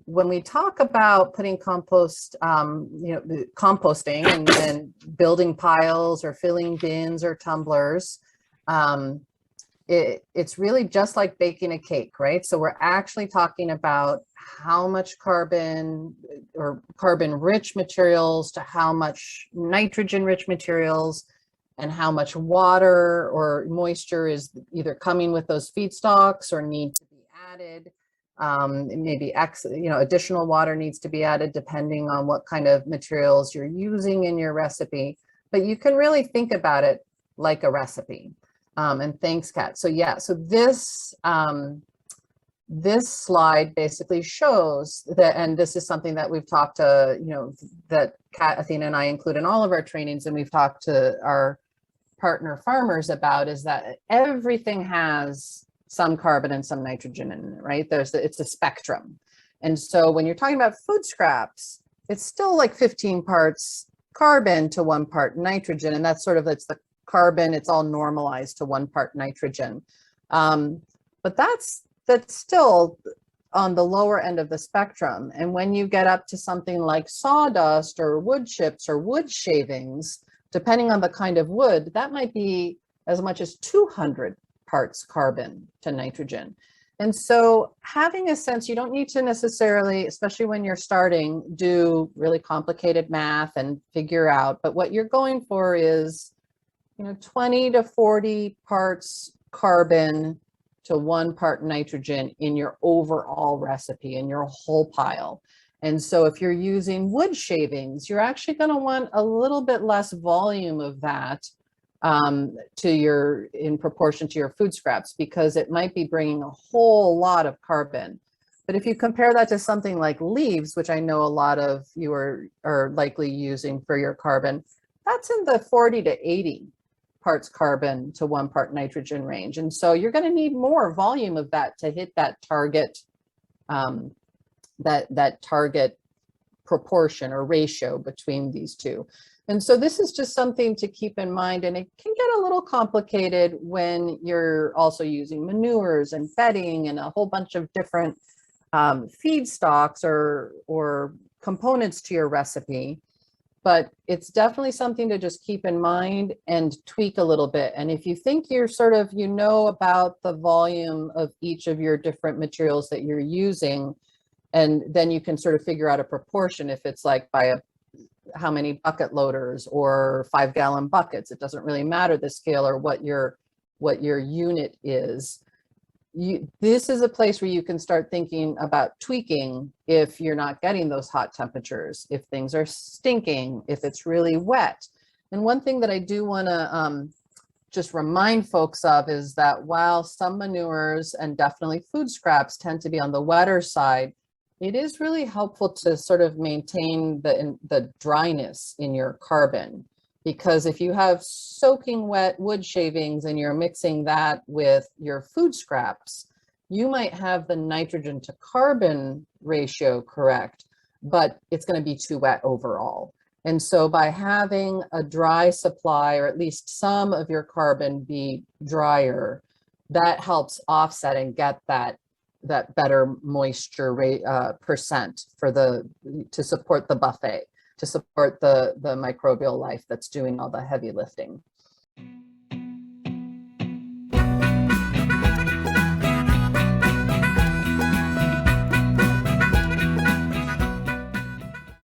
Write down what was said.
when we talk about putting compost, composting and building piles or filling bins or tumblers, it's really just like baking a cake, right? So we're actually talking about how much carbon or carbon-rich materials to how much nitrogen-rich materials, and how much water or moisture is either coming with those feedstocks or need to be added. Maybe additional water needs to be added depending on what kind of materials you're using in your recipe. But you can really think about it like a recipe. And thanks, Kat. So yeah, so this slide basically shows that, and this is something that we've talked to, that Kat, Athena, and I include in all of our trainings, and we've talked to our partner farmers about, is that everything has some carbon and some nitrogen in it, right? It's a spectrum. And so when you're talking about food scraps, it's still like 15 parts carbon to 1 part nitrogen. And that's it's the carbon, it's all normalized to 1 part nitrogen. But that's still on the lower end of the spectrum. And when you get up to something like sawdust or wood chips or wood shavings, depending on the kind of wood, that might be as much as 200 parts carbon to nitrogen. And so having a sense, you don't need to necessarily, especially when you're starting, do really complicated math and figure out, but what you're going for is, 20 to 40 parts carbon to 1 part nitrogen in your overall recipe, in your whole pile. And so if you're using wood shavings, you're actually going to want a little bit less volume of that in proportion to your food scraps, because it might be bringing a whole lot of carbon. But if you compare that to something like leaves, which I know a lot of you are likely using for your carbon, that's in the 40 to 80 parts carbon to 1 part nitrogen range. And so you're going to need more volume of that to hit that target, that target proportion or ratio between these two. And so this is just something to keep in mind, and it can get a little complicated when you're also using manures and bedding and a whole bunch of different feedstocks or components to your recipe. But it's definitely something to just keep in mind and tweak a little bit. And if you think you're about the volume of each of your different materials that you're using, and then you can figure out a proportion, if it's like by how many bucket loaders or 5-gallon buckets, it doesn't really matter the scale or what your unit is. This is a place where you can start thinking about tweaking if you're not getting those hot temperatures, if things are stinking, if it's really wet. And one thing that I do want to just remind folks of is that while some manures and definitely food scraps tend to be on the wetter side, it is really helpful to maintain the dryness in your carbon. Because if you have soaking wet wood shavings and you're mixing that with your food scraps, you might have the nitrogen to carbon ratio correct, but it's going to be too wet overall. And so by having a dry supply, or at least some of your carbon be drier, that helps offset and get that better moisture rate percent to support the buffet, to support the microbial life that's doing all the heavy lifting.